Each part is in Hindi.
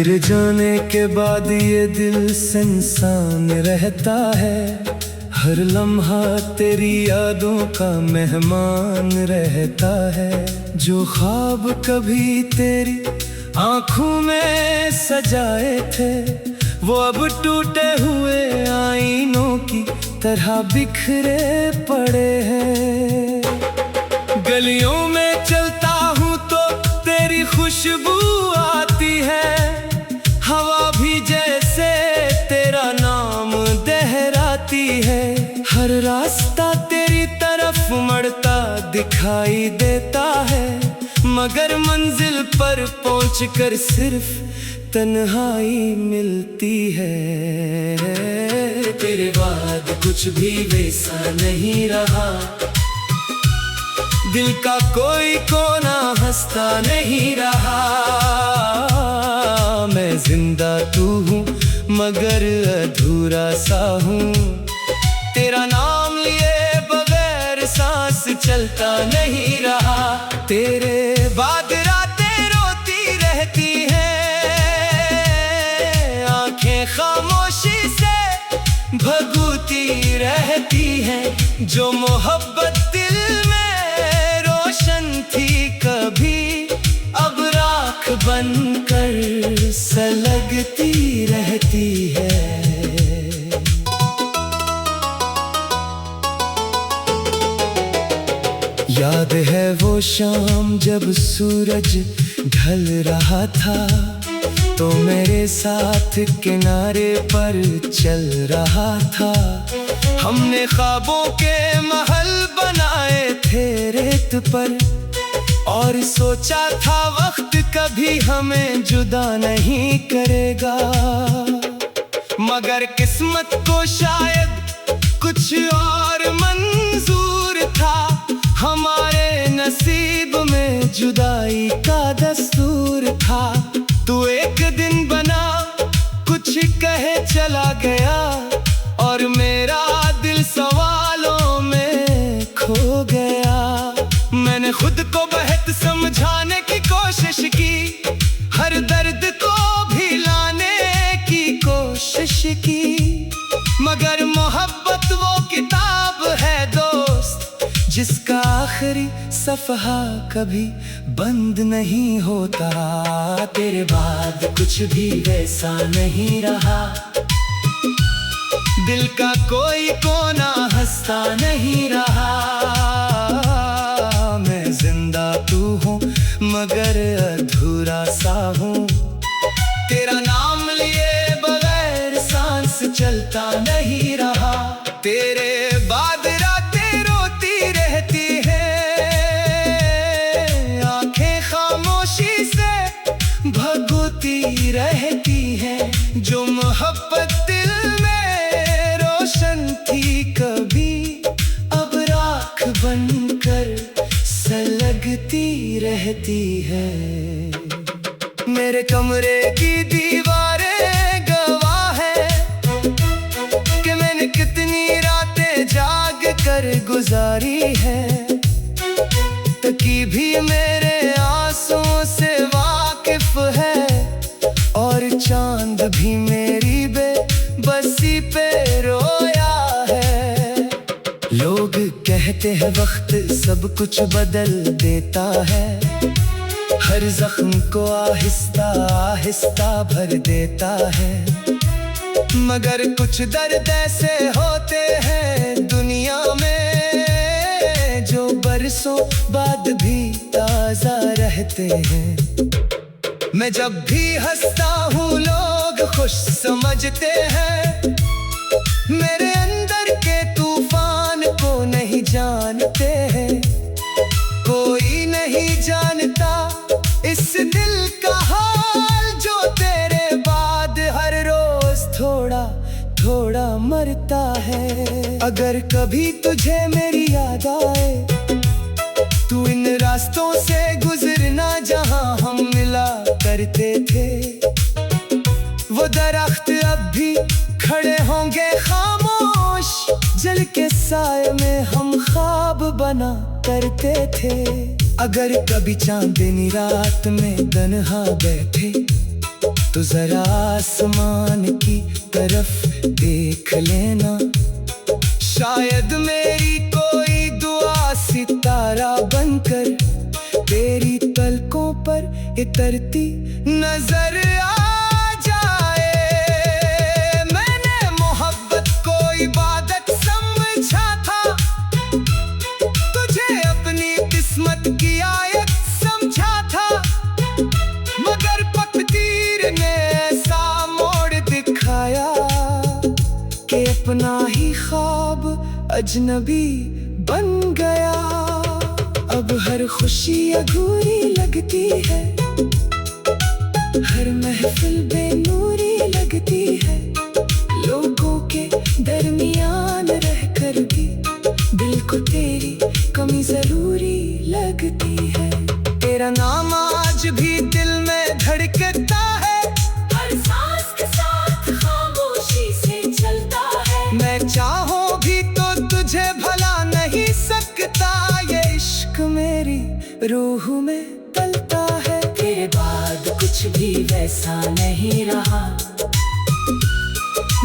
तेरे जाने के बाद ये दिल संसान रहता है, हर लम्हा तेरी यादों का मेहमान रहता है। जो ख्वाब कभी तेरी आंखों में सजाए थे, वो अब टूटे हुए आईनों की तरह बिखरे पड़े हैं। गलियों में चलता हूँ तो तेरी खुशबू आती है, हवा भी जैसे तेरा नाम दोहराती है। हर रास्ता तेरी तरफ मुड़ता दिखाई देता है, मगर मंजिल पर पहुंचकर सिर्फ तन्हाई मिलती है। तेरे बाद कुछ भी वैसा नहीं रहा, दिल का कोई कोना हंसता नहीं रहा। मैं जिंदा तू हूँ मगर अधूरा सा हूँ, तेरा नाम लिए बगैर सांस चलता नहीं रहा। तेरे बाद रातें रोती रहती हैं, आंखें खामोशी से भगूती रहती हैं। जो मोहब्बत दिल में रोशन थी कभी, अब राख बनकर सलगती रहती है। याद है वो शाम जब सूरज ढल रहा था, तो मेरे साथ किनारे पर चल रहा था। हमने ख्वाबों के महल बनाए थे रेत पर, और सोचा था वक्त कभी हमें जुदा नहीं करेगा। मगर किस्मत को शायद कुछ और मंजूर था, हमारे नसीब में जुदाई का दस्तूर था। तू एक दिन बना कुछ कहे चला गया, और मेरा दिल सवालों में खो गया। मैंने खुद को बेहद समझाने की कोशिश की, हर दर्द को भी लाने की कोशिश की, मगर मोहब्बत वो किताब है दोस्त, जिसका आखिरी सफ़हा कभी बंद नहीं होता। तेरे बाद कुछ भी वैसा नहीं रहा, दिल का कोई कोना हंसता नहीं रहा। मैं जिंदा तू हूँ मगर अधूरा सा हूँ, तेरा नाम लिए बगैर सांस चलता नहीं रहा। तेरे बाद रातें रोती रहती हैं, आंखें खामोशी से भगोती रहती हैं। जो मोहब्बत दिल में रोशन थी कभी, अब राख बनकर सलगती रहती है। मेरे कमरे की दीवारें गवाह है कि मैंने कितनी रातें जाग कर गुजारी है। तकी भी मेरे आंसुओं से वाकिफ है, और चांद भी मेरी बेबसी पे रोया है। लोग कहते हैं वक्त सब कुछ बदल देता है, हर जख्म को आहिस्ता आहिस्ता भर देता है। मगर कुछ दर्द ऐसे होते हैं दुनिया में, जो बरसों बाद भी ताजा रहते हैं। मैं जब भी हंसता हूँ लोग खुश समझते हैं, मेरे अंदर के तूफान को नहीं जानते हैं। कोई नहीं जानता इस दिल का हाल, जो तेरे बाद हर रोज थोड़ा थोड़ा मरता है। अगर कभी तुझे मेरी याद आए, तू इन रास्तों से गुजरना जहां हम मिला करते थे। वो दरख्त अब भी खड़े होंगे खामोश, जल के साए में हम ख्वाब बना करते थे। अगर कभी चांदनी रात में तन्हा बैठे, तो जरा आसमान की तरफ देख लेना, शायद मेरी कोई दुआ सितारा बनकर तेरी पलकों पर इतरती नजर आ जाए। मैंने मोहब्बत को इबादत समझा था, तुझे अपनी किस्मत की आयत समझा था, मगर तकदीर ने ऐसा मोड़ दिखाया कि अपना ही ख्वाब अजनबी बन गया। अब हर खुशी अधूरी लगती है, हर महफिल बेनूरी लगती है, लोगों के दरमियान रहकर भी दिल को तेरी कमी जरूरी लगती है। तेरा नाम आज भी दिल में धड़कता है, हर सांस के साथ खामोशी से चलता है। मैं चाहूं भी तो तुझे भला नहीं सकता, ये इश्क मेरी रूह में पलता है। तेरे बाद कुछ भी वैसा नहीं रहा,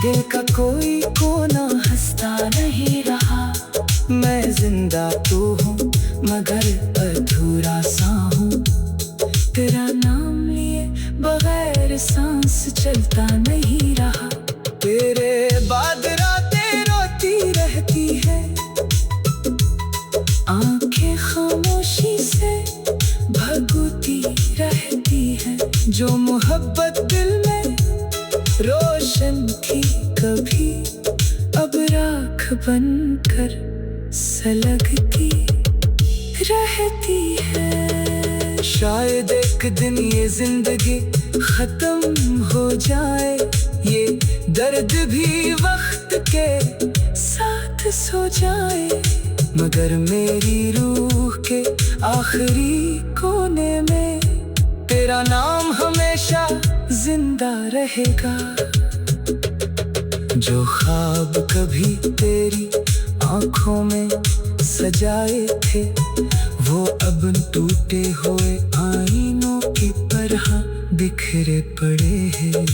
दिल का कोई कोना हंसता नहीं रहा। मैं जिंदा तू हूँ मगर अधूरा सा हूँ, तेरा नाम लिए बगैर सांस चलता नहीं रहा। तेरे बाद रातें रोती रहती है, आंखें खामोशी से भगूती रहती है। जो मोहब्बत दिल में रोशन थी कभी, अब राख बनकर सलगती रहती है। शायद एक दिन ये जिंदगी खत्म हो जाए, ये दर्द भी वक्त के साथ सो जाए, मगर मेरी रूह के आखिरी कोने में तेरा नाम हमेशा जिंदा रहेगा। जो ख्वाब कभी तेरी आंखों में सजाए थे, वो अब टूटे हुए आईनों की तरह बिखरे पड़े हैं।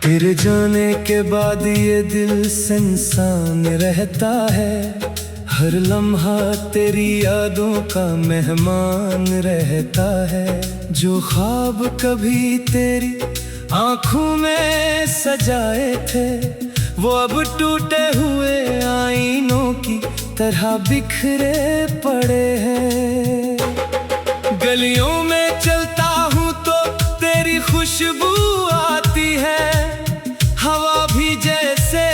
तेरे जाने के बाद ये दिल सुनसान रहता है, हर लम्हा तेरी यादों का मेहमान रहता है। जो ख्वाब कभी तेरी आंखों में सजाए थे, वो अब टूटे हुए आईनों की तरह बिखरे पड़े हैं। गलियों में चलता हूँ तो तेरी खुशबू आती है, हवा भी जैसे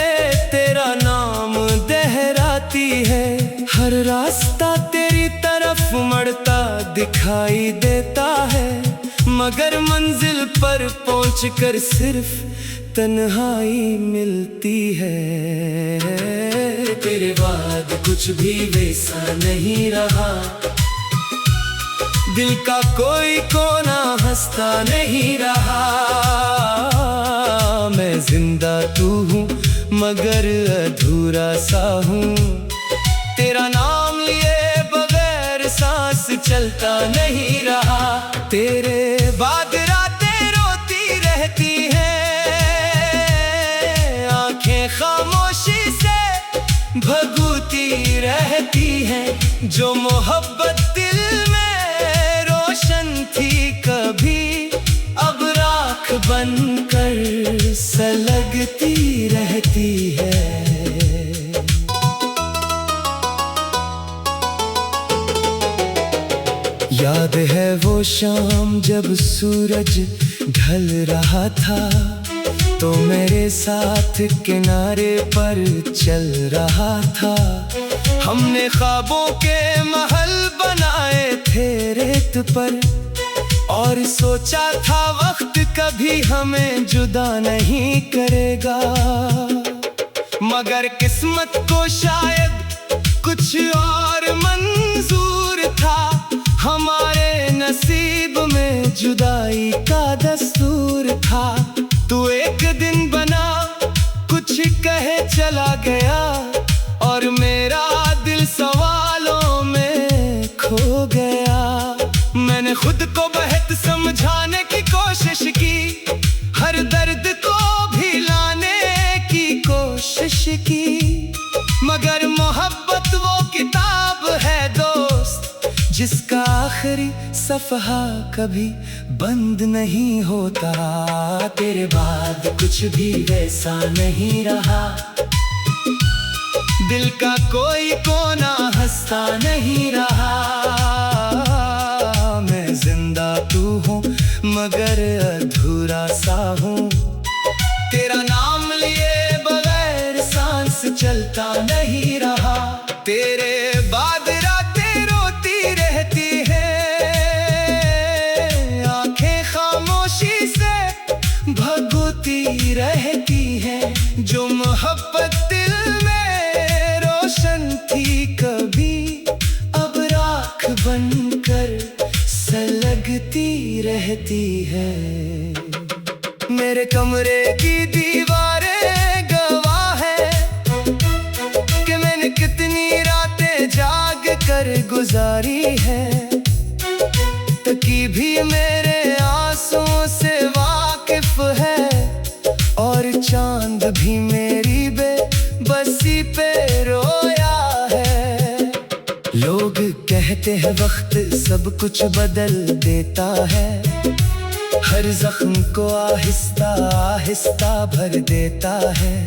तेरा नाम दहराती है। हर रास्ता तेरी तरफ मड़ता दिखाई देता है, मगर मंजिल पर पहुंचकर सिर्फ तन्हाई मिलती है। तेरे बाद कुछ भी वैसा नहीं रहा, दिल का कोई कोना हंसता नहीं रहा। मैं जिंदा तू हूँ मगर अधूरा सा हूँ, तेरा नाम लिए बगैर सांस चलता नहीं रहा। तेरे बाद रातें रोती रहती हैं, आंखें खामोशी से भगूती रहती हैं। जो मोहब्बत दिल में रोशन थी कभी, अब राख बनकर सलगती रहती है। याद है वो शाम जब सूरज ढल रहा था, तो मेरे साथ किनारे पर चल रहा था। हमने ख्वाबों के महल बनाए थे रेत पर, और सोचा था वक्त कभी हमें जुदा नहीं करेगा, मगर किस्मत को शायद कुछ और मंजूर था। हमारे नसीब में जुदाई का दस्तूर था। तू एक दिन बना कुछ कहे चला गया, और मेरा दिल सवालों में खो गया। मैंने खुद को बेहद समझाने की कोशिश की, हर दर्द को भी लाने की कोशिश की, मगर मोहब्बत वो किताब है दोस्त, जिसका आखिरी सफ़हा कभी बंद नहीं होता। तेरे बाद कुछ भी वैसा नहीं रहा, दिल का कोई कोना हंसता नहीं रहा। मैं जिंदा तू हूँ मगर अधूरा सा हूँ, तेरा नाम लिए बगैर सांस चलता नहीं रहा। तेरे बाद रातें रोती रहती हैं, आंखें खामोशी से भगोती रहती हैं। जो मोहब्बत दिल में रोशन थी कभी, अब राख बनकर सलगती रहती है। मेरे कमरे की दीवारें गवाह है कि मैंने कितनी रातें जाग कर गुजारी है। तकी भी मेरे आंसुओं से वाकिफ है, और चांद भी मेरी बेबसी पे रोया है। लोग कहते हैं वक्त सब कुछ बदल देता है, हर जख्म को आहिस्ता आहिस्ता भर देता है।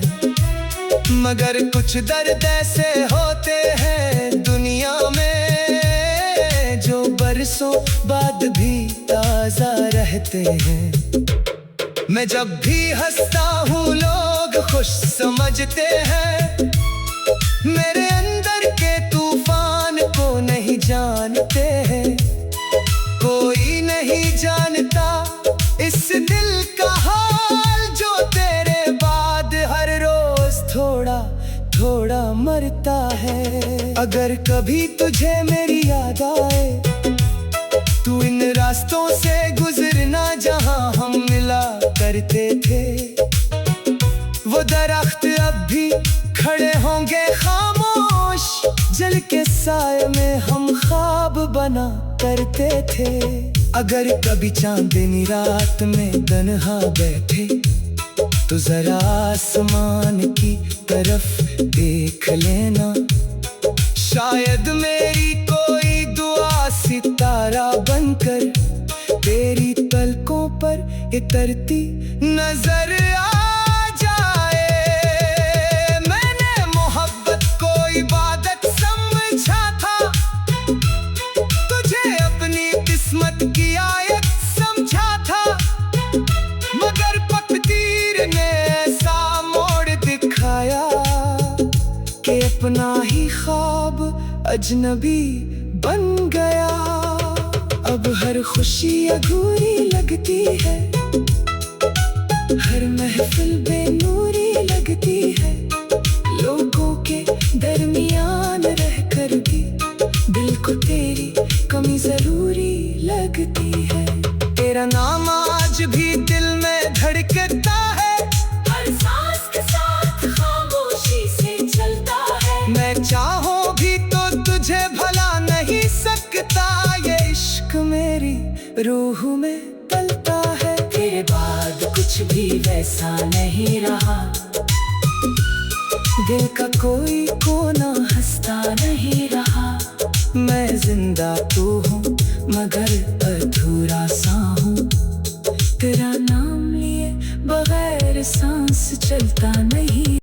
मगर कुछ दर्द ऐसे होते हैं दुनिया में, जो बरसों बाद भी ताजा रहते हैं। मैं जब भी हंसता हूँ लोग खुश समझते हैं, मेरे अंदर के तूफान को नहीं जानते हैं। कोई नहीं जानता इस दिल का हाल, जो तेरे बाद हर रोज थोड़ा थोड़ा मरता है। अगर कभी तुझे मेरी याद आए, तू इन रास्तों से गुजरना जहां हम मिला करते थे। वो दरख्त अब भी खड़े होंगे खामोश, जल के साए में हम ख्वाब बना करते थे। अगर कभी चांदनी रात में तन्हा बैठे, तो जरा आसमान की तरफ देख लेना। शायद मेरी कोई दुआ सितारा बनकर तेरी पलकों पर इतरती नजर आ जाए। मैंने मोहब्बत को इबादत समझा था, तुझे अपनी किस्मत की आयत समझा था, मगर तकदीर ने ऐसा मोड़ दिखाया कि अपना ही ख्वाब अजनबी बन गया। अब हर खुशी अधूरी लगती है, हर महफिल बेनूरी लगती है। लोगों के दरमियान रहकर भी दिल को तेरी कमी जरूरी लगती है। तेरा नाम आज भी दिल में धड़कता है, हर सांस के साथ खामोशी से चलता है। मैं चाहूं भी तो तुझे भला नहीं सकता, ये इश्क मेरी रूह में पलता है। तेरे बाद कुछ भी वैसा नहीं रहा, दिल का कोई कोना हंसता नहीं रहा। मैं जिंदा तू हूँ मगर अधूरा सा हूँ, तेरा नाम लिए बगैर सांस चलता नहीं।